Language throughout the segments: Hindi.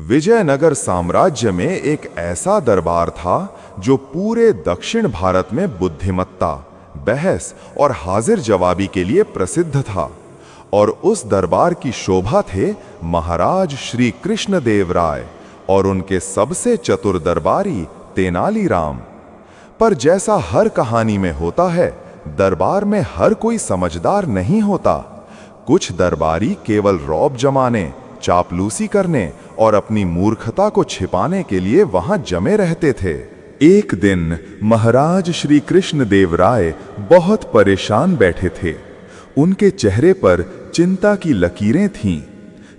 विजयनगर साम्राज्य में एक ऐसा दरबार था जो पूरे दक्षिण भारत में बुद्धिमत्ता, बहस और हाजिर जवाबी के लिए प्रसिद्ध था। और उस दरबार की शोभा थे महाराज श्री कृष्ण देव राय और उनके सबसे चतुर दरबारी तेनालीराम। पर जैसा हर कहानी में होता है, दरबार में हर कोई समझदार नहीं होता। कुछ दरबारी केवल रौब जमाने, चापलूसी करने और अपनी मूर्खता को छिपाने के लिए वहां जमे रहते थे। एक दिन महाराज श्री कृष्ण देव राय बहुत परेशान बैठे थे। उनके चेहरे पर चिंता की लकीरें थीं।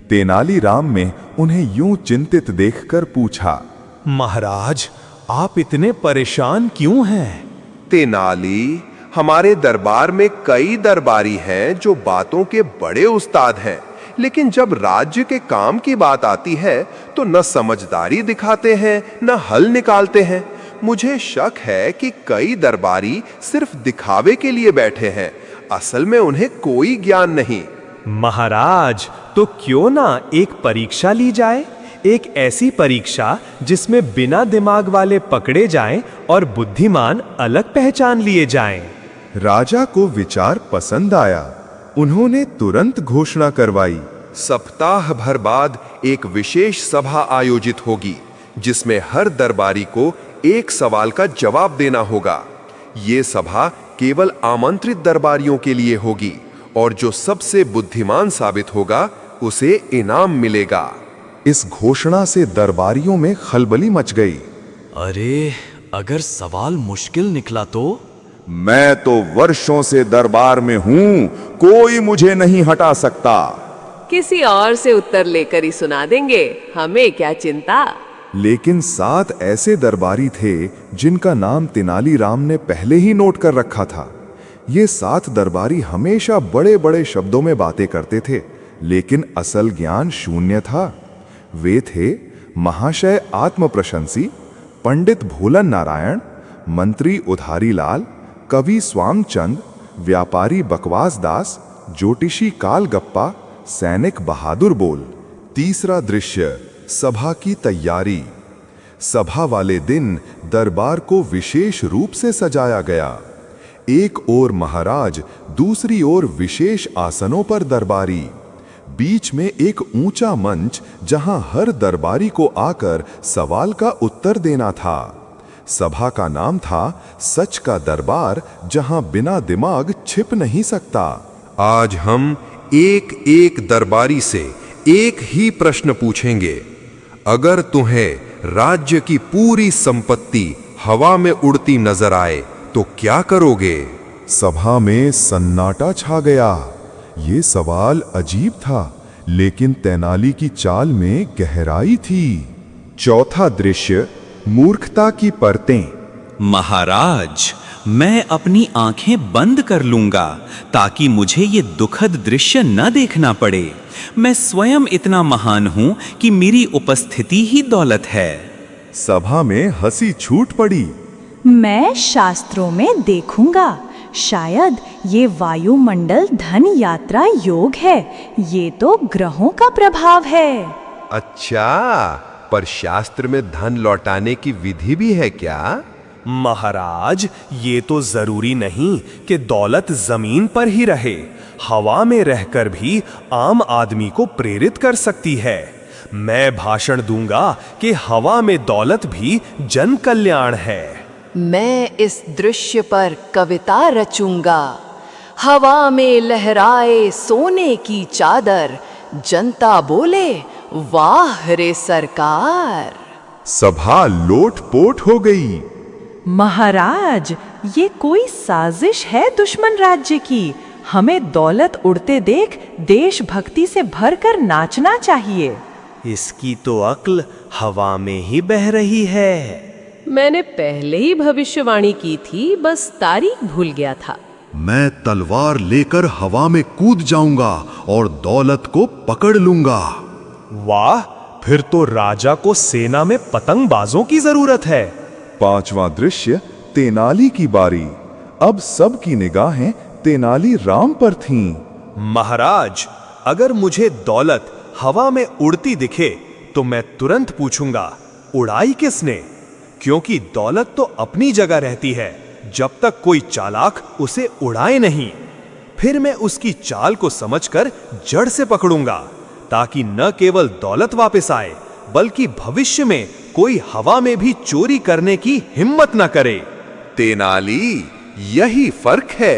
तेनालीराम ने उन्हें यूं चिंतित देखकर पूछा, महाराज, आप इतने परेशान क्यों हैं? तेनाली, हमारे दरबार में कई दरबारी हैं जो बातों के बड़े उस्ताद हैं, लेकिन जब राज्य के काम की बात आती है तो न समझदारी दिखाते हैं न हल निकालते हैं। मुझे शक है कि कई दरबारी सिर्फ दिखावे के लिए बैठे हैं, असल में उन्हें कोई ज्ञान नहीं। महाराज, तो क्यों ना एक परीक्षा ली जाए, एक ऐसी परीक्षा जिसमें बिना दिमाग वाले पकड़े जाएं और बुद्धिमान अलग पहचान लिए जाएं। राजा को विचार पसंद आया। उन्होंने तुरंत घोषणा करवाई, सप्ताह भर बाद एक विशेष सभा आयोजित होगी जिसमें हर दरबारी को एक सवाल का जवाब देना होगा। ये सभा केवल आमंत्रित दरबारियों के लिए होगी और जो सबसे बुद्धिमान साबित होगा उसे इनाम मिलेगा। इस घोषणा से दरबारियों में खलबली मच गई। अरे, अगर सवाल मुश्किल निकला तो? मैं तो वर्षों से दरबार में हूं, कोई मुझे नहीं हटा सकता। किसी और से उत्तर लेकर ही सुना देंगे, हमें क्या चिंता। लेकिन 7 ऐसे दरबारी थे जिनका नाम तेनालीराम ने पहले ही नोट कर रखा था। ये 7 दरबारी हमेशा बड़े बड़े शब्दों में बातें करते थे, लेकिन असल ज्ञान शून्य था। वे थे महाशय आत्मप्रशंसी, पंडित भोलन नारायण, मंत्री उधारी लाल, कवि स्वामचंद, व्यापारी बकवास दास, ज्योतिषी कालगप्पा, सैनिक बहादुर बोल। तीसरा दृश्य, सभा की तैयारी। सभा वाले दिन दरबार को विशेष रूप से सजाया गया। एक ओर महाराज, दूसरी ओर विशेष आसनों पर दरबारी, बीच में एक ऊंचा मंच जहां हर दरबारी को आकर सवाल का उत्तर देना था। सभा का नाम था सच का दरबार, जहां बिना दिमाग छिप नहीं सकता। आज हम एक एक दरबारी से एक ही प्रश्न पूछेंगे। अगर तुम्हें राज्य की पूरी संपत्ति हवा में उड़ती नजर आए तो क्या करोगे? सभा में सन्नाटा छा गया। ये सवाल अजीब था, लेकिन तेनाली की चाल में गहराई थी। चौथा दृश्य, मूर्खता की परतें। महाराज, मैं अपनी आंखें बंद कर लूंगा ताकि मुझे ये दुखद दृश्य न देखना पड़े। मैं स्वयं इतना महान हूं कि मेरी उपस्थिति ही दौलत है। सभा में हंसी छूट पड़ी। मैं शास्त्रों में देखूंगा, शायद ये वायुमंडल धन यात्रा योग है। ये तो ग्रहों का प्रभाव है। अच्छा, पर शास्त्र में धन लौटाने की विधि भी है क्या? महाराज, ये तो जरूरी नहीं कि दौलत जमीन पर ही रहे, हवा में रहकर भी आम आदमी को प्रेरित कर सकती है। मैं भाषण दूंगा कि हवा में दौलत भी जन कल्याण है। मैं इस दृश्य पर कविता रचूंगा। हवा में लहराए सोने की चादर, जनता बोले वाह रे सरकार। सभा लोटपोट हो गई। महाराज, ये कोई साजिश है दुश्मन राज्य की। हमें दौलत उड़ते देख देशभक्ति से भरकर नाचना चाहिए। इसकी तो अक्ल हवा में ही बह रही है। मैंने पहले ही भविष्यवाणी की थी, बस तारीख भूल गया था। मैं तलवार लेकर हवा में कूद जाऊंगा और दौलत को पकड़ लूंगा। वाह, फिर तो राजा को सेना में पतंगबाजों की जरूरत है। पांचवा दृश्य, तेनाली की बारी। अब सबकी निगाहें तेनालीराम पर थीं। महाराज, अगर मुझे दौलत हवा में उड़ती दिखे तो मैं तुरंत पूछूंगा, उड़ाई किसने? क्योंकि दौलत तो अपनी जगह रहती है जब तक कोई चालाक उसे उड़ाए नहीं। फिर मैं उसकी चाल को समझकर जड़ से पकड़ूंगा, ताकि न केवल दौलत वापस आए, बल्कि भविष्य में कोई हवा में भी चोरी करने की हिम्मत न करे। तेनाली, यही फर्क है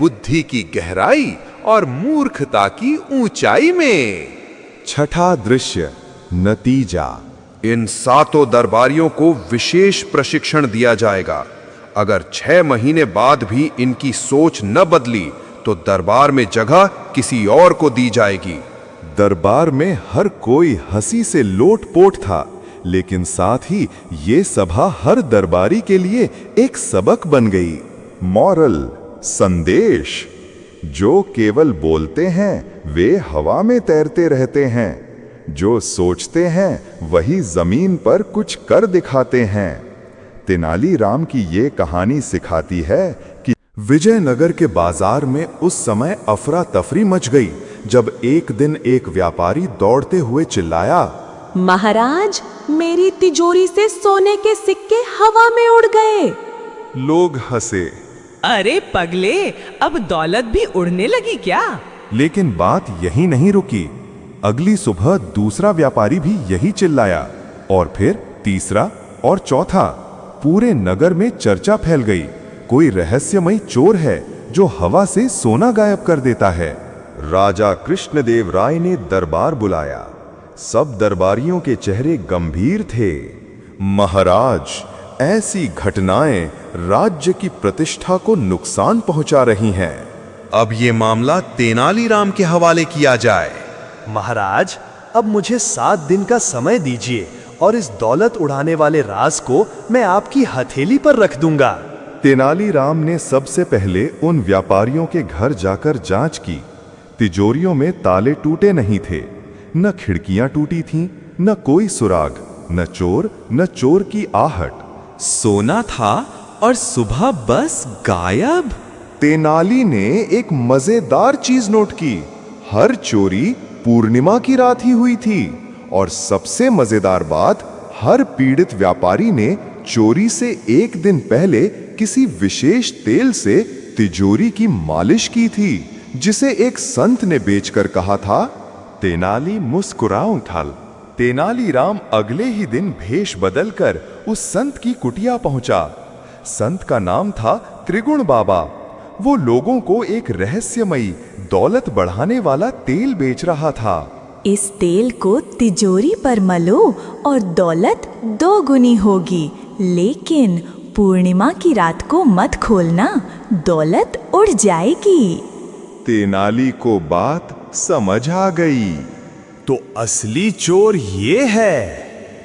बुद्धि की गहराई और मूर्खता की ऊंचाई में। छठा दृश्य, नतीजा। इन 7 दरबारियों को विशेष प्रशिक्षण दिया जाएगा। अगर 6 महीने बाद भी इनकी सोच न बदली तो दरबार में जगह किसी और को दी जाएगी। दरबार में हर कोई हंसी से लोटपोट था, लेकिन साथ ही ये सभा हर दरबारी के लिए एक सबक बन गई। मॉरल, संदेश। जो केवल बोलते हैं वे हवा में तैरते रहते हैं, जो सोचते हैं वही जमीन पर कुछ कर दिखाते हैं। तेनालीराम की ये कहानी सिखाती है कि विजयनगर के बाजार में उस समय अफरा तफरी मच गई जब एक दिन एक व्यापारी दौड़ते हुए चिल्लाया, महाराज, मेरी तिजोरी से सोने के सिक्के हवा में उड़ गए। लोग हंसे। अरे पगले, अब दौलत भी उड़ने लगी क्या? लेकिन बात यही नहीं रुकी। अगली सुबह दूसरा व्यापारी भी यही चिल्लाया, और फिर तीसरा और चौथा। पूरे नगर में चर्चा फैल गई, कोई रहस्यमयी चोर है जो हवा से सोना गायब कर देता है। राजा कृष्णदेव राय ने दरबार बुलाया। सब दरबारियों के चेहरे गंभीर थे। महाराज, ऐसी घटनाएं राज्य की प्रतिष्ठा को नुकसान पहुंचा रही हैं। अब ये मामला तेनालीराम के हवाले किया जाए। महाराज, अब मुझे 7 दिन का समय दीजिए और इस दौलत उड़ाने वाले राज को मैं आपकी हथेली पर रख दूंगा। तेनालीराम ने सबसे पहले उन व्यापारियों के घर जाकर जांच की। तिजोरियों में ताले टूटे नहीं थे, न खिड़कियां टूटी थीं, न कोई सुराग, न चोर की आहट। सोना था और सुबह बस गायब। तेनाली ने एक मजेदार चीज नोट की। हर चोरी पूर्णिमा की रात ही हुई थी, और सबसे मजेदार बात, हर पीड़ित व्यापारी ने चोरी से एक दिन पहले किसी विशेष तेल से तिजोरी की मालिश की थी, जिसे एक संत ने बेचकर कहा था, तेनाली मुस्कुरा उठा। तेनालीराम अगले ही दिन भेष बदलकर उस संत की कुटिया पहुंचा। संत का नाम था त्रिगुण बाबा। वो लोगों को एक रहस्यमयी दौलत बढ़ाने वाला तेल बेच रहा था। इस तेल को तिजोरी पर मलो और दौलत 2 गुनी होगी, लेकिन पूर्णिमा की रात को मत खोलना, दौलत उड़ जाएगी। तेनाली को बात समझ आ गई। तो असली चोर ये है,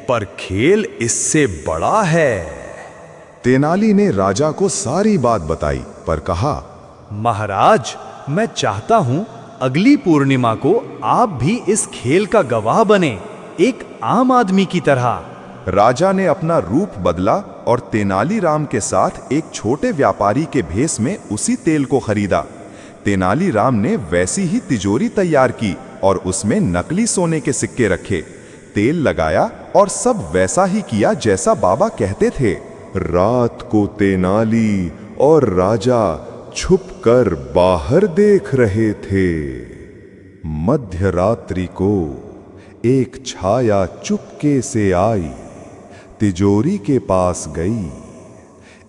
पर खेल इससे बड़ा है। तेनाली ने राजा को सारी बात बताई, पर कहा, महाराज, मैं चाहता हूं अगली पूर्णिमा को आप भी इस खेल का गवाह बने, एक आम आदमी की तरह। राजा ने अपना रूप बदला और तेनालीराम के साथ एक छोटे व्यापारी के भेष में उसी तेल को खरीदा। तेनालीराम ने वैसी ही तिजोरी तैयार की और उसमें नकली सोने के सिक्के रखे, तेल लगाया और सब वैसा ही किया जैसा बाबा कहते थे। रात को तेनाली और राजा छुपकर बाहर देख रहे थे। मध्य रात्रि को एक छाया चुपके से आई, तिजोरी के पास गई,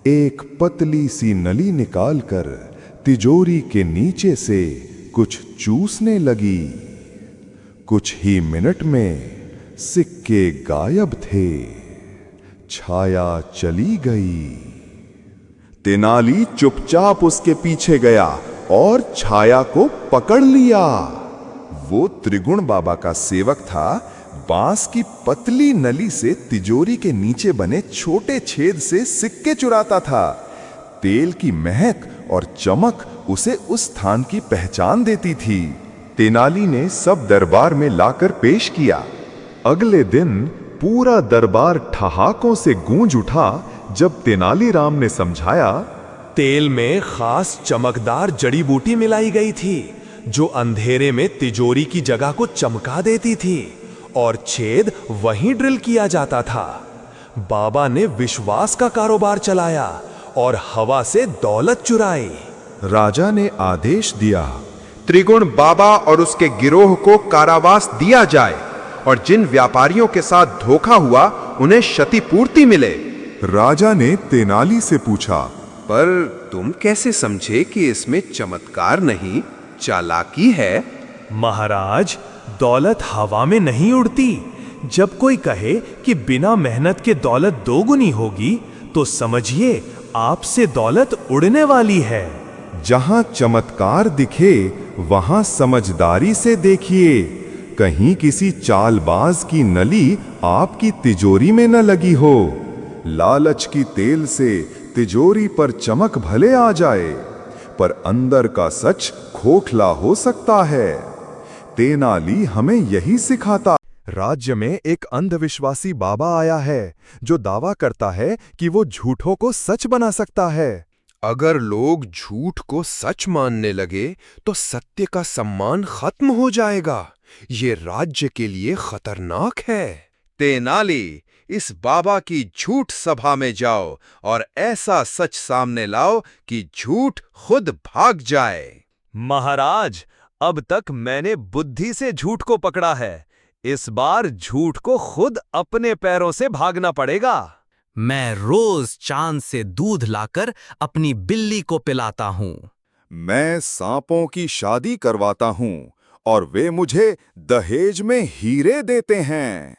एक पतली सी नली निकालकर तिजोरी के नीचे से कुछ चूसने लगी। कुछ ही मिनट में सिक्के गायब थे, छाया चली गई। तेनाली चुपचाप उसके पीछे गया और छाया को पकड़ लिया। वो त्रिगुण बाबा का सेवक था। बांस की पतली नली से तिजोरी के नीचे बने छोटे छेद से सिक्के चुराता था। तेल की महक और चमक उसे उस स्थान की पहचान देती थी। तेनाली ने सब दरबार में लाकर पेश किया। अगले दिन पूरा दरबार ठहाकों से गूंज उठा जब तेनालीराम ने समझाया, तेल में खास चमकदार जड़ी बूटी मिलाई गई थी जो अंधेरे में तिजोरी की जगह को चमका देती थी और छेद वहीं ड्रिल किया जाता था। बाबा ने विश्वास का कारोबार चलाया और हवा से दौलत चुराई। राजा ने आदेश दिया, त्रिगुण बाबा और उसके गिरोह को कारावास दिया जाए और जिन व्यापारियों के साथ धोखा हुआ उन्हें क्षतिपूर्ति मिले। राजा ने तेनाली से पूछा, पर तुम कैसे समझे कि इसमें चमत्कार नहीं, चालाकी है? महाराज, दौलत हवा में नहीं उड़ती। जब कोई कहे कि बिना मेहनत के दौलत दोगुनी होगी, तो समझिए आपसे दौलत उड़ने वाली है। जहां चमत्कार दिखे वहां समझदारी से देखिए, कहीं किसी चालबाज की नली आपकी तिजोरी में न लगी हो। लालच की तेल से तिजोरी पर चमक भले आ जाए, पर अंदर का सच खोखला हो सकता है। तेनाली हमें यही सिखाता। राज्य में एक अंधविश्वासी बाबा आया है जो दावा करता है कि वो झूठों को सच बना सकता है। अगर लोग झूठ को सच मानने लगे तो सत्य का सम्मान खत्म हो जाएगा। ये राज्य के लिए खतरनाक है। तेनाली, इस बाबा की झूठ सभा में जाओ और ऐसा सच सामने लाओ कि झूठ खुद भाग जाए। महाराज, अब तक मैंने बुद्धि से झूठ को पकड़ा है। इस बार झूठ को खुद अपने पैरों से भागना पड़ेगा। मैं रोज चांद से दूध लाकर अपनी बिल्ली को पिलाता हूँ। मैं सांपों की शादी करवाता हूँ और वे मुझे दहेज में हीरे देते हैं।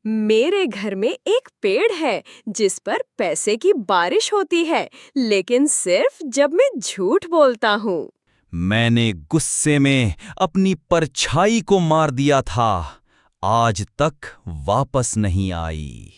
मेरे घर में एक पेड़ है जिस पर पैसे की बारिश होती है, लेकिन सिर्फ जब मैं झूठ बोलता हूँ। मैंने गुस्से में अपनी परछाई को मार दिया था, आज तक वापस नहीं आई।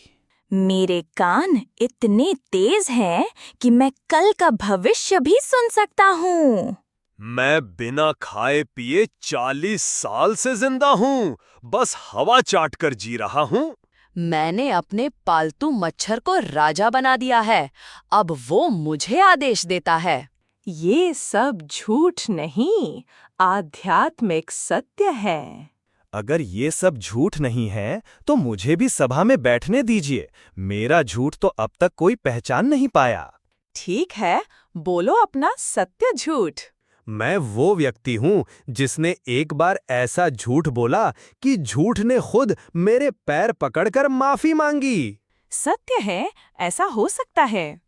मेरे कान इतने तेज हैं कि मैं कल का भविष्य भी सुन सकता हूँ। मैं बिना खाए पिए 40 साल से जिंदा हूँ, बस हवा चाट कर जी रहा हूँ। मैंने अपने पालतू मच्छर को राजा बना दिया है, अब वो मुझे आदेश देता है। ये सब झूठ नहीं, आध्यात्मिक सत्य है। अगर ये सब झूठ नहीं है तो मुझे भी सभा में बैठने दीजिए। मेरा झूठ तो अब तक कोई पहचान नहीं पाया। ठीक है, बोलो अपना सत्य झूठ। मैं वो व्यक्ति हूँ जिसने एक बार ऐसा झूठ बोला कि झूठ ने खुद मेरे पैर पकड़कर माफी मांगी। सत्य है, ऐसा हो सकता है।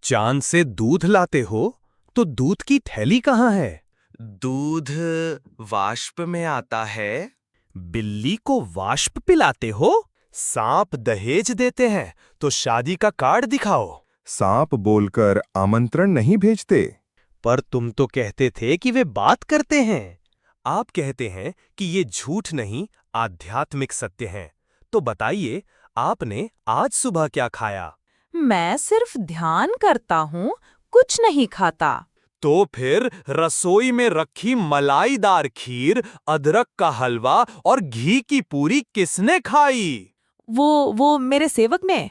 चांद से दूध लाते हो तो दूध की थैली कहाँ है? दूध वाष्प में आता है। बिल्ली को वाष्प पिलाते हो? सांप दहेज देते हैं तो शादी का कार्ड दिखाओ। सांप बोलकर आमंत्रण नहीं भेजते। पर तुम तो कहते थे कि वे बात करते हैं। आप कहते हैं कि ये झूठ नहीं, आध्यात्मिक सत्य है। तो बताइए, आपने आज सुबह क्या खाया? मैं सिर्फ ध्यान करता हूँ, कुछ नहीं खाता। तो फिर रसोई में रखी मलाईदार खीर, अदरक का हलवा और घी की पूरी किसने खाई? वो मेरे सेवक ने।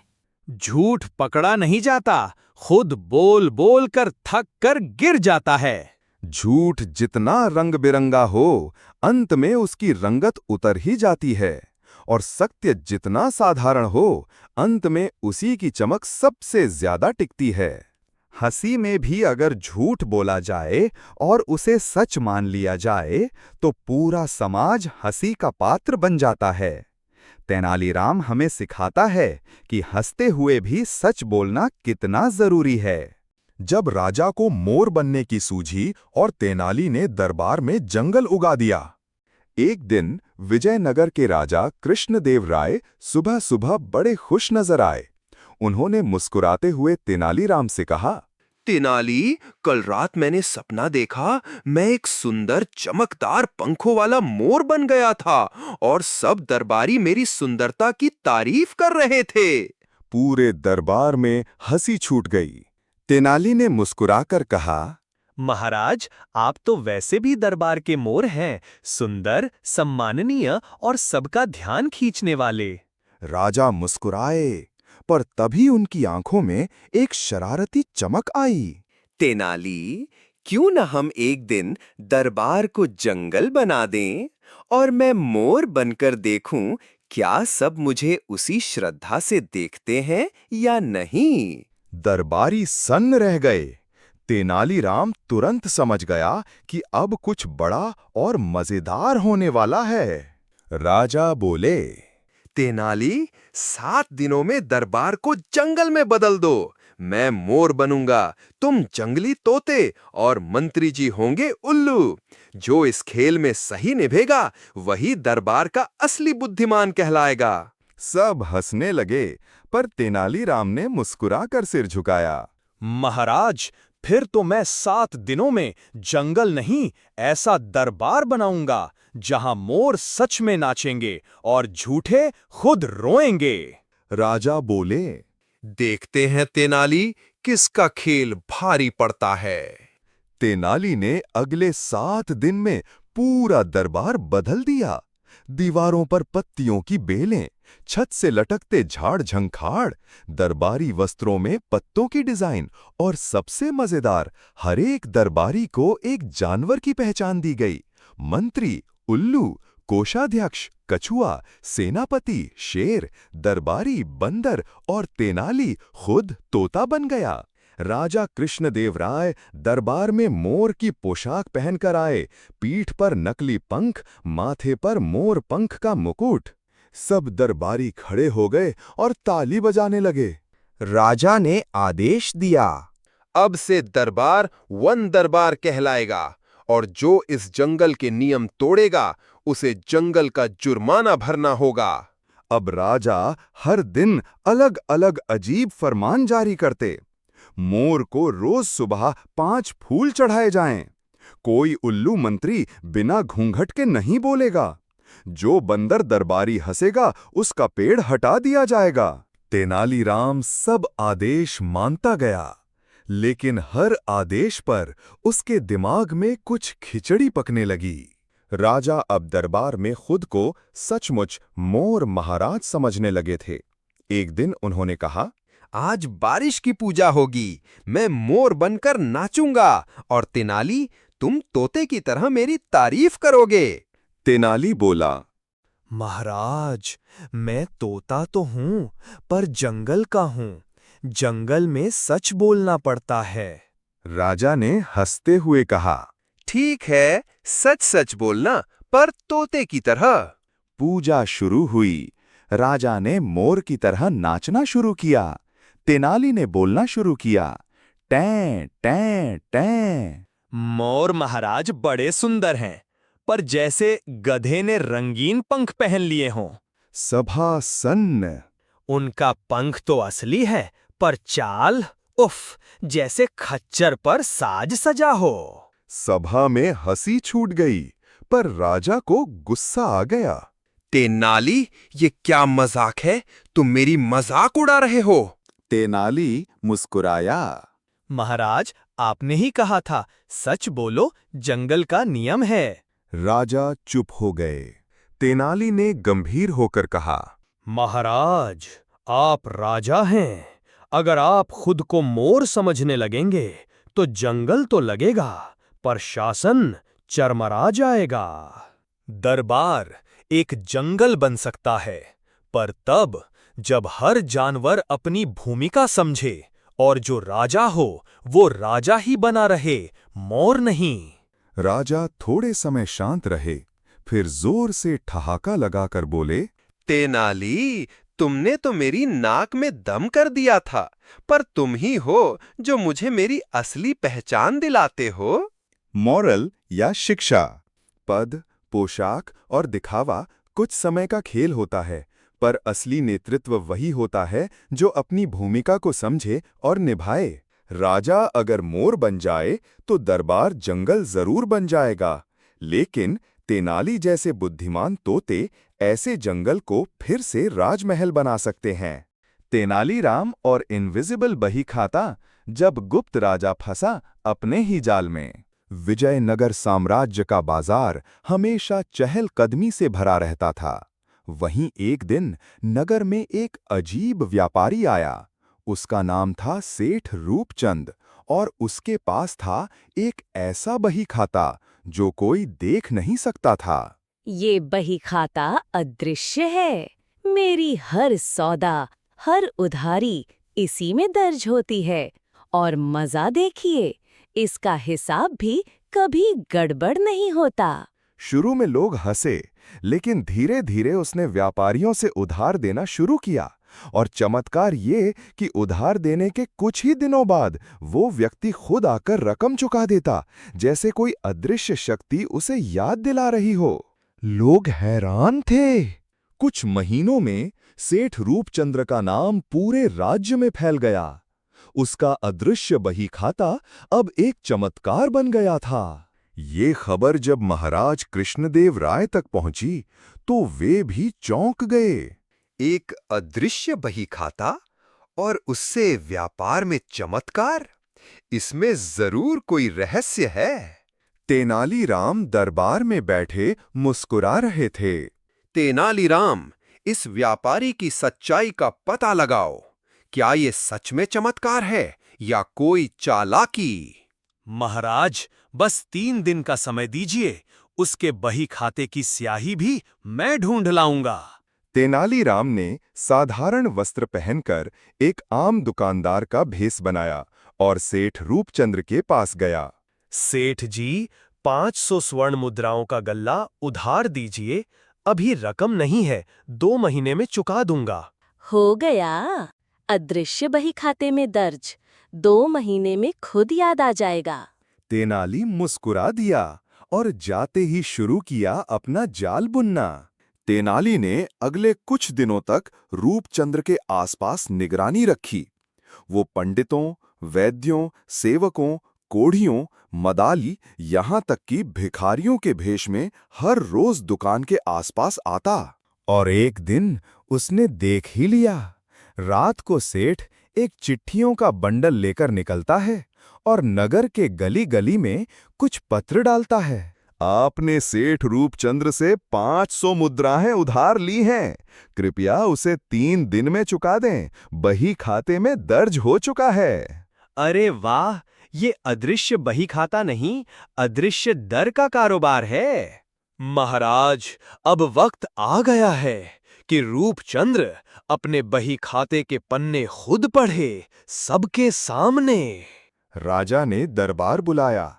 झूठ पकड़ा नहीं जाता, खुद बोल बोल कर थक कर गिर जाता है। झूठ जितना रंग बिरंगा हो, अंत में उसकी रंगत उतर ही जाती है, और सत्य जितना साधारण हो, अंत में उसी की चमक सबसे ज्यादा टिकती है। हंसी में भी अगर झूठ बोला जाए और उसे सच मान लिया जाए तो पूरा समाज हंसी का पात्र बन जाता है। तेनालीराम हमें सिखाता है कि हंसते हुए भी सच बोलना कितना जरूरी है। जब राजा को मोर बनने की सूझी और तेनाली ने दरबार में जंगल उगा दिया। एक दिन विजयनगर के राजा कृष्णदेव राय सुबह सुबह बड़े खुश नजर आए। उन्होंने मुस्कुराते हुए तेनालीराम से कहा, तेनाली, कल रात मैंने सपना देखा, मैं एक सुंदर चमकदार पंखों वाला मोर बन गया था और सब दरबारी मेरी सुंदरता की तारीफ कर रहे थे। पूरे दरबार में हंसी छूट गई। तेनाली ने मुस्कुराकर कहा, महाराज, आप तो वैसे भी दरबार के मोर हैं, सुंदर, सम्माननीय और सबका ध्यान खींचने वाले। राजा मुस्कुराए, पर तभी उनकी आंखों में एक शरारती चमक आई। तेनाली, क्यों न हम एक दिन दरबार को जंगल बना दें और मैं मोर बनकर देखूं क्या सब मुझे उसी श्रद्धा से देखते हैं या नहीं? दरबारी सन्न रह गए। तेनालीराम तुरंत समझ गया कि अब कुछ बड़ा और मजेदार होने वाला है। राजा बोले, तेनाली, 7 दिनों में दरबार को जंगल में बदल दो। मैं मोर बनूंगा, तुम जंगली तोते और मंत्री जी होंगे उल्लू। जो इस खेल में सही निभेगा वही दरबार का असली बुद्धिमान कहलाएगा। सब हंसने लगे, पर तेनालीराम ने मुस्कुराकर सिर झुकाया। महाराज, फिर तो मैं 7 दिनों में जंगल नहीं, ऐसा दरबार बनाऊंगा जहां मोर सच में नाचेंगे और झूठे खुद रोएंगे। राजा बोले, देखते हैं तेनाली, किसका खेल भारी पड़ता है। तेनाली ने अगले 7 दिन में पूरा दरबार बदल दिया। दीवारों पर पत्तियों की बेलें, छत से लटकते झाड़ झंखाड़, दरबारी वस्त्रों में पत्तों की डिजाइन और सबसे मजेदार, हर एक दरबारी को एक जानवर की पहचान दी गई। मंत्री उल्लू, कोषाध्यक्ष कछुआ, सेनापति शेर, दरबारी बंदर और तेनाली खुद तोता बन गया। राजा कृष्णदेव राय दरबार में मोर की पोशाक पहनकर आए, पीठ पर नकली पंख, माथे पर मोर पंख का मुकुट। सब दरबारी खड़े हो गए और ताली बजाने लगे। राजा ने आदेश दिया, अब से दरबार वन दरबार कहलाएगा और जो इस जंगल के नियम तोड़ेगा उसे जंगल का जुर्माना भरना होगा। अब राजा हर दिन अलग अलग अजीब फरमान जारी करते। मोर को रोज सुबह 5 फूल चढ़ाए जाएं। कोई उल्लू मंत्री बिना घूंघट के नहीं बोलेगा। जो बंदर दरबारी हंसेगा उसका पेड़ हटा दिया जाएगा। तेनालीराम सब आदेश मानता गया, लेकिन हर आदेश पर उसके दिमाग में कुछ खिचड़ी पकने लगी। राजा अब दरबार में खुद को सचमुच मोर महाराज समझने लगे थे। एक दिन उन्होंने कहा, आज बारिश की पूजा होगी, मैं मोर बनकर नाचूंगा और तेनाली, तुम तोते की तरह मेरी तारीफ करोगे। तेनाली बोला, महाराज, मैं तोता तो हूं, पर जंगल का हूं। जंगल में सच बोलना पड़ता है। राजा ने हंसते हुए कहा, ठीक है, सच सच बोलना, पर तोते की तरह। पूजा शुरू हुई। राजा ने मोर की तरह नाचना शुरू किया। तेनाली ने बोलना शुरू किया, टैं टैं टैं। मोर महाराज बड़े सुंदर हैं, पर जैसे गधे ने रंगीन पंख पहन लिए हों। सभा सन्न। उनका पंख तो असली है, पर चाल, उफ, जैसे खच्चर पर साज सजा हो। सभा में हंसी छूट गई, पर राजा को गुस्सा आ गया। तेनाली, ये क्या मजाक है? तुम मेरी मजाक उड़ा रहे हो। तेनाली मुस्कुराया। महाराज, आपने ही कहा था, सच बोलो, जंगल का नियम है। राजा चुप हो गए। तेनाली ने गंभीर होकर कहा, महाराज, आप राजा हैं। अगर आप खुद को मोर समझने लगेंगे तो जंगल तो लगेगा, पर शासन चरमरा जाएगा। दरबार एक जंगल बन सकता है, पर तब जब हर जानवर अपनी भूमिका समझे और जो राजा हो वो राजा ही बना रहे, मोर नहीं। राजा थोड़े समय शांत रहे, फिर जोर से ठहाका लगाकर बोले, तेनाली, तुमने तो मेरी नाक में दम कर दिया था, पर तुम ही हो जो मुझे मेरी असली पहचान दिलाते हो। मॉरल या शिक्षा। पद, पोशाक और दिखावा कुछ समय का खेल होता है, पर असली नेतृत्व वही होता है जो अपनी भूमिका को समझे और निभाए। राजा अगर मोर बन जाए तो दरबार जंगल जरूर बन जाएगा, लेकिन तेनाली जैसे बुद्धिमान तोते ऐसे जंगल को फिर से राजमहल बना सकते हैं। तेनालीराम और इनविजिबल बहीखाता जब गुप्त राजा फंसा अपने ही जाल में। विजयनगर साम्राज्य का बाजार हमेशा चहलकदमी से भरा रहता था। वहीं एक दिन नगर में एक अजीब व्यापारी आया। उसका नाम था सेठ रूपचंद और उसके पास था एक ऐसा बहीखाता जो कोई देख नहीं सकता था। ये बहीखाता अदृश्य है। मेरी हर सौदा, हर उधारी इसी में दर्ज होती है। और मजा देखिए, इसका हिसाब भी कभी गड़बड़ नहीं होता। शुरू में लोग हंसे, लेकिन धीरे धीरे उसने व्यापारियों से उधार देना शुरू किया। और चमत्कार ये कि उधार देने के कुछ ही दिनों बाद वो व्यक्ति खुद आकर रकम चुका देता, जैसे कोई अदृश्य शक्ति उसे याद दिला रही हो। लोग हैरान थे। कुछ महीनों में सेठ रूपचंद्र का नाम पूरे राज्य में फैल गया। उसका अदृश्य बही खाता अब एक चमत्कार बन गया था। ये खबर जब महाराज कृष्णदेव राय तक पहुंची तो वे भी चौंक गए। एक अदृश्य बही खाता और उससे व्यापार में चमत्कार, इसमें जरूर कोई रहस्य है। तेनालीराम दरबार में बैठे मुस्कुरा रहे थे। तेनालीराम, इस व्यापारी की सच्चाई का पता लगाओ। क्या ये सच में चमत्कार है या कोई चालाकी? महाराज, बस 3 दिन का समय दीजिए, उसके बही खाते की स्याही भी मैं ढूंढ लाऊंगा। तेनालीराम ने साधारण वस्त्र पहनकर एक आम दुकानदार का भेष बनाया और सेठ रूपचंद्र के पास गया। सेठ जी, 500 स्वर्ण मुद्राओं का गल्ला उधार दीजिए। अभी रकम नहीं है, 2 महीने में चुका दूंगा। हो गया, अदृश्य बही खाते में दर्ज, 2 महीने में खुद याद आ जाएगा। तेनाली मुस्कुरा दिया और जाते ही शुरू किया अपना जाल बुनना। तेनाली ने अगले कुछ दिनों तक रूपचंद्र के आसपास निगरानी रखी। वो पंडितों, वैद्यों, सेवकों, कोढ़ियों, मदाली, यहाँ तक कि भिखारियों के भेष में हर रोज दुकान के आसपास आता। और एक दिन उसने देख ही लिया। रात को सेठ एक चिट्ठियों का बंडल लेकर निकलता है और नगर के गली गली में कुछ पत्र डालता है। आपने सेठ रूपचंद्र से 500 मुद्राएं उधार ली हैं। कृपया उसे 3 दिन में चुका दें। बही खाते में दर्ज हो चुका है। अरे वाह, ये अदृश्य बही खाता नहीं, अदृश्य दर का कारोबार है। महाराज, अब वक्त आ गया है कि रूपचंद्र अपने बही खाते के पन्ने खुद पढ़े, सबके सामने। राजा ने दरबार बुलाया।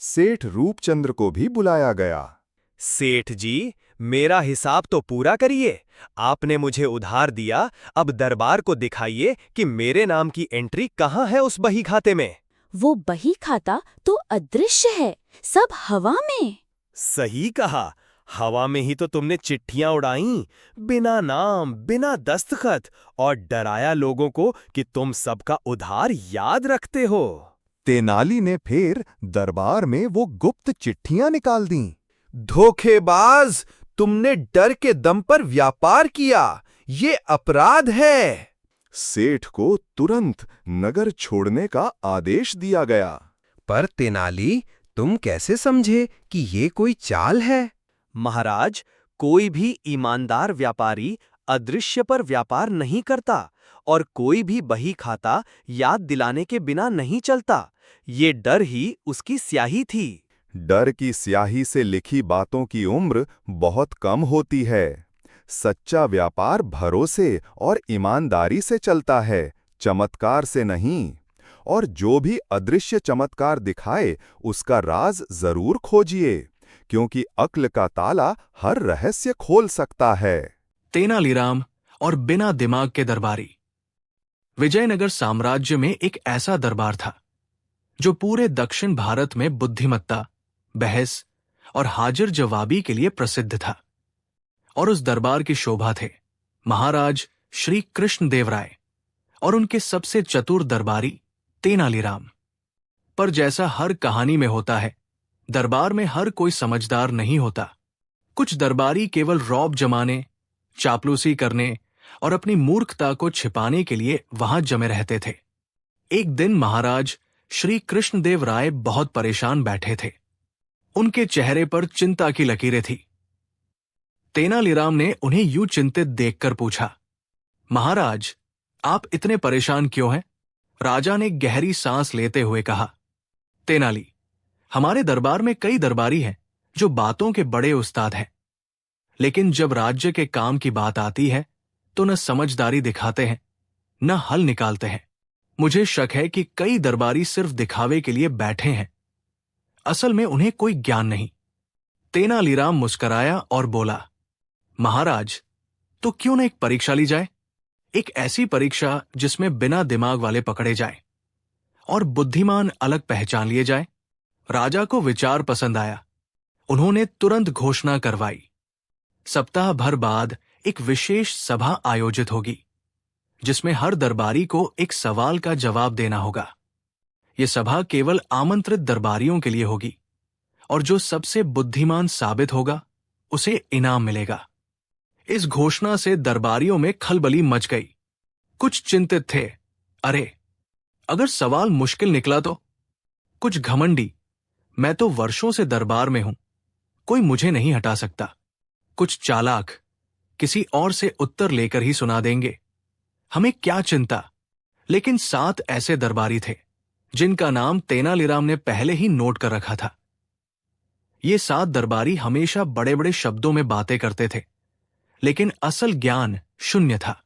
सेठ रूपचंद्र को भी बुलाया गया। सेठ जी, मेरा हिसाब तो पूरा करिए। आपने मुझे उधार दिया, अब दरबार को दिखाइए कि मेरे नाम की एंट्री कहाँ है उस बही खाते में। वो बही खाता तो अदृश्य है, सब हवा में। सही कहा, हवा में ही तो तुमने चिट्ठियां उड़ाईं, बिना नाम, बिना दस्तखत, और डराया लोगों को कि तुम सबका उधार याद रखते हो। तेनाली ने फिर दरबार में वो गुप्त चिट्ठियां निकाल दीं। धोखेबाज, तुमने डर के दम पर व्यापार किया, ये अपराध है। सेठ को तुरंत नगर छोड़ने का आदेश दिया गया। पर तेनाली, तुम कैसे समझे कि ये कोई चाल है? महाराज, कोई भी ईमानदार व्यापारी अदृश्य पर व्यापार नहीं करता और कोई भी बही खाता याद दिलाने के बिना नहीं चलता। ये डर ही उसकी स्याही थी। डर की स्याही से लिखी बातों की उम्र बहुत कम होती है। सच्चा व्यापार भरोसे और ईमानदारी से चलता है, चमत्कार से नहीं। और जो भी अदृश्य चमत्कार दिखाए, उसका राज जरूर खोजिए, क्योंकि अक्ल का ताला हर रहस्य खोल सकता है। तेनालीराम और बिना दिमाग के दरबारी। विजयनगर साम्राज्य में एक ऐसा दरबार था जो पूरे दक्षिण भारत में बुद्धिमत्ता, बहस और हाजिर जवाबी के लिए प्रसिद्ध था। और उस दरबार की शोभा थे महाराज श्री कृष्णदेव राय और उनके सबसे चतुर दरबारी तेनालीराम। पर जैसा हर कहानी में होता है, दरबार में हर कोई समझदार नहीं होता। कुछ दरबारी केवल रौब जमाने, चापलूसी करने और अपनी मूर्खता को छिपाने के लिए वहां जमे रहते थे। एक दिन महाराज श्री कृष्णदेव राय बहुत परेशान बैठे थे। उनके चेहरे पर चिंता की लकीरें थी। तेनालीराम ने उन्हें यूं चिंतित देखकर पूछा, महाराज, आप इतने परेशान क्यों हैं? राजा ने गहरी सांस लेते हुए कहा, तेनाली, हमारे दरबार में कई दरबारी हैं जो बातों के बड़े उस्ताद हैं, लेकिन जब राज्य के काम की बात आती है तो न समझदारी दिखाते हैं, न हल निकालते हैं। मुझे शक है कि कई दरबारी सिर्फ दिखावे के लिए बैठे हैं, असल में उन्हें कोई ज्ञान नहीं। तेनालीराम मुस्कराया और बोला, महाराज, तो क्यों न एक परीक्षा ली जाए? एक ऐसी परीक्षा जिसमें बिना दिमाग वाले पकड़े जाए और बुद्धिमान अलग पहचान लिए जाए। राजा को विचार पसंद आया। उन्होंने तुरंत घोषणा करवाई, सप्ताह भर बाद एक विशेष सभा आयोजित होगी, जिसमें हर दरबारी को एक सवाल का जवाब देना होगा। यह सभा केवल आमंत्रित दरबारियों के लिए होगी और जो सबसे बुद्धिमान साबित होगा उसे इनाम मिलेगा। इस घोषणा से दरबारियों में खलबली मच गई। कुछ चिंतित थे, अरे अगर सवाल मुश्किल निकला तो? कुछ घमंडी, मैं तो वर्षों से दरबार में हूं, कोई मुझे नहीं हटा सकता। कुछ चालाक, किसी और से उत्तर लेकर ही सुना देंगे, हमें क्या चिंता। लेकिन 7 ऐसे दरबारी थे जिनका नाम तेनालीराम ने पहले ही नोट कर रखा था। ये 7 दरबारी हमेशा बड़े बड़े शब्दों में बातें करते थे, लेकिन असल ज्ञान शून्य था।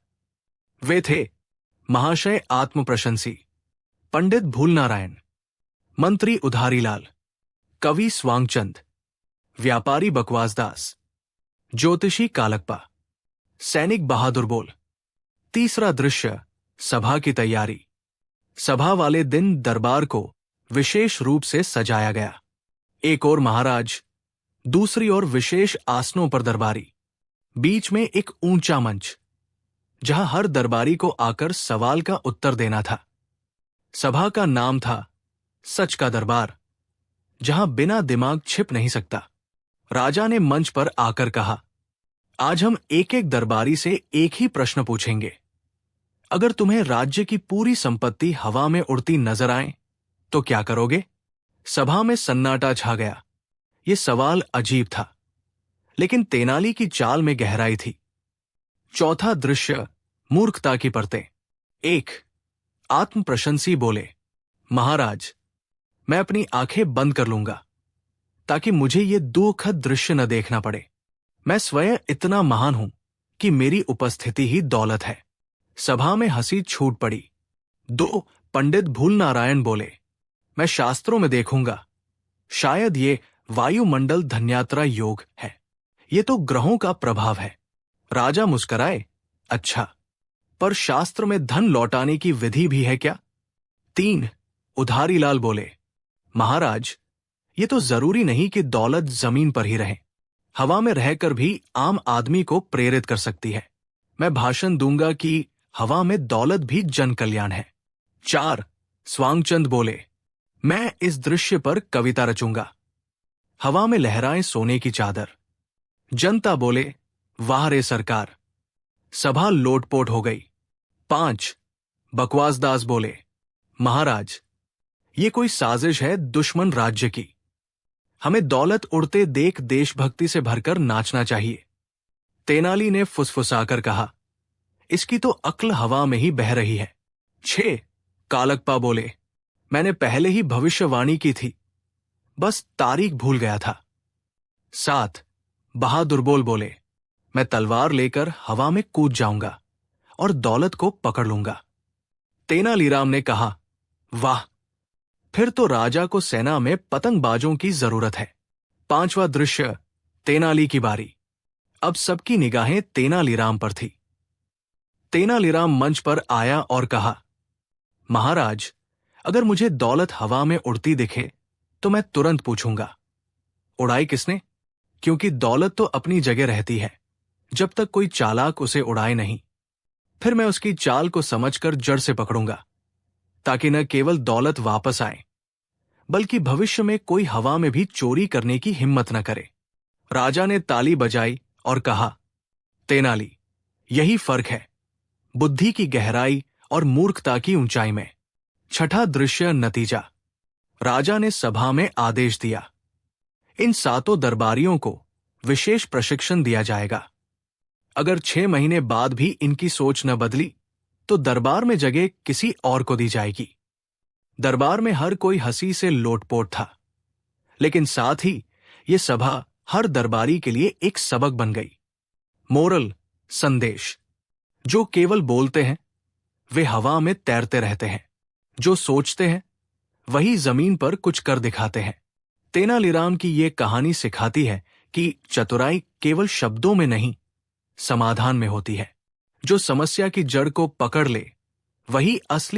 वे थे महाशय आत्मप्रशंसी, पंडित भूलनारायण, मंत्री उधारीलाल, कवि स्वांगचंद, व्यापारी बकवासदास, ज्योतिषी कालकपा, सैनिक बहादुर बोल। तीसरा दृश्य, सभा की तैयारी। सभा वाले दिन दरबार को विशेष रूप से सजाया गया। एक ओर महाराज, दूसरी ओर विशेष आसनों पर दरबारी, बीच में एक ऊंचा मंच जहां हर दरबारी को आकर सवाल का उत्तर देना था। सभा का नाम था सच का दरबार, जहां बिना दिमाग छिप नहीं सकता। राजा ने मंच पर आकर कहा, आज हम एक एक दरबारी से एक ही प्रश्न पूछेंगे। अगर तुम्हें राज्य की पूरी संपत्ति हवा में उड़ती नजर आए तो क्या करोगे? सभा में सन्नाटा छा गया। यह सवाल अजीब था, लेकिन तेनाली की चाल में गहराई थी। चौथा दृश्य, मूर्खता की परतें। एक आत्मप्रशंसी बोले, महाराज, मैं अपनी आंखें बंद कर लूंगा ताकि मुझे ये दुखद दृश्य न देखना पड़े। मैं स्वयं इतना महान हूं कि मेरी उपस्थिति ही दौलत है। सभा में हंसी छूट पड़ी। 2 पंडित भूलनारायण बोले, मैं शास्त्रों में देखूंगा, शायद ये वायुमंडल धन्यात्रा योग है, ये तो ग्रहों का प्रभाव है। राजा मुस्कराए, अच्छा, पर शास्त्र में धन लौटाने की विधि भी है क्या? 3 उधारीलाल बोले, महाराज, ये तो जरूरी नहीं कि दौलत जमीन पर ही रहे, हवा में रहकर भी आम आदमी को प्रेरित कर सकती है। मैं भाषण दूंगा कि हवा में दौलत भी जन कल्याण है। 4 स्वांगचंद बोले, मैं इस दृश्य पर कविता रचूंगा, हवा में लहराए सोने की चादर। जनता बोले, वाह रे सरकार। सभा लोटपोट हो गई। 5 बकवासदास बोले, महाराज, ये कोई साजिश है दुश्मन राज्य की, हमें दौलत उड़ते देख देशभक्ति से भरकर नाचना चाहिए। तेनाली ने फुसफुसाकर कहा, इसकी तो अक्ल हवा में ही बह रही है। 6 कालकपा बोले, मैंने पहले ही भविष्यवाणी की थी, बस तारीख भूल गया था। 7 बहादुर बोले, मैं तलवार लेकर हवा में कूद जाऊंगा और दौलत को पकड़ लूंगा। तेनालीराम ने कहा, वाह, फिर तो राजा को सेना में पतंगबाजों की जरूरत है। 5वां दृश्य, तेनाली की बारी। अब सबकी निगाहें तेनालीराम पर थी। तेनालीराम मंच पर आया और कहा, महाराज, अगर मुझे दौलत हवा में उड़ती दिखे तो मैं तुरंत पूछूंगा, उड़ाई किसने? क्योंकि दौलत तो अपनी जगह रहती है जब तक कोई चालाक उसे उड़ाए नहीं। फिर मैं उसकी चाल को समझकर जड़ से पकड़ूंगा, ताकि न केवल दौलत वापस आए, बल्कि भविष्य में कोई हवा में भी चोरी करने की हिम्मत न करे। राजा ने ताली बजाई और कहा, तेनाली, यही फर्क है बुद्धि की गहराई और मूर्खता की ऊंचाई में। 6ठा दृश्य, नतीजा। राजा ने सभा में आदेश दिया, इन 7 दरबारियों को विशेष प्रशिक्षण दिया जाएगा। अगर 6 महीने बाद भी इनकी सोच न बदली तो दरबार में जगह किसी और को दी जाएगी। दरबार में हर कोई हंसी से लोटपोट था, लेकिन साथ ही यह सभा हर दरबारी के लिए एक सबक बन गई। मोरल, संदेश, जो केवल बोलते हैं वे हवा में तैरते रहते हैं, जो सोचते हैं वही जमीन पर कुछ कर दिखाते हैं। तेनालीराम की ये कहानी सिखाती है कि चतुराई केवल शब्दों में नहीं, समाधान में होती है। जो समस्या की जड़ को पकड़ ले वही असली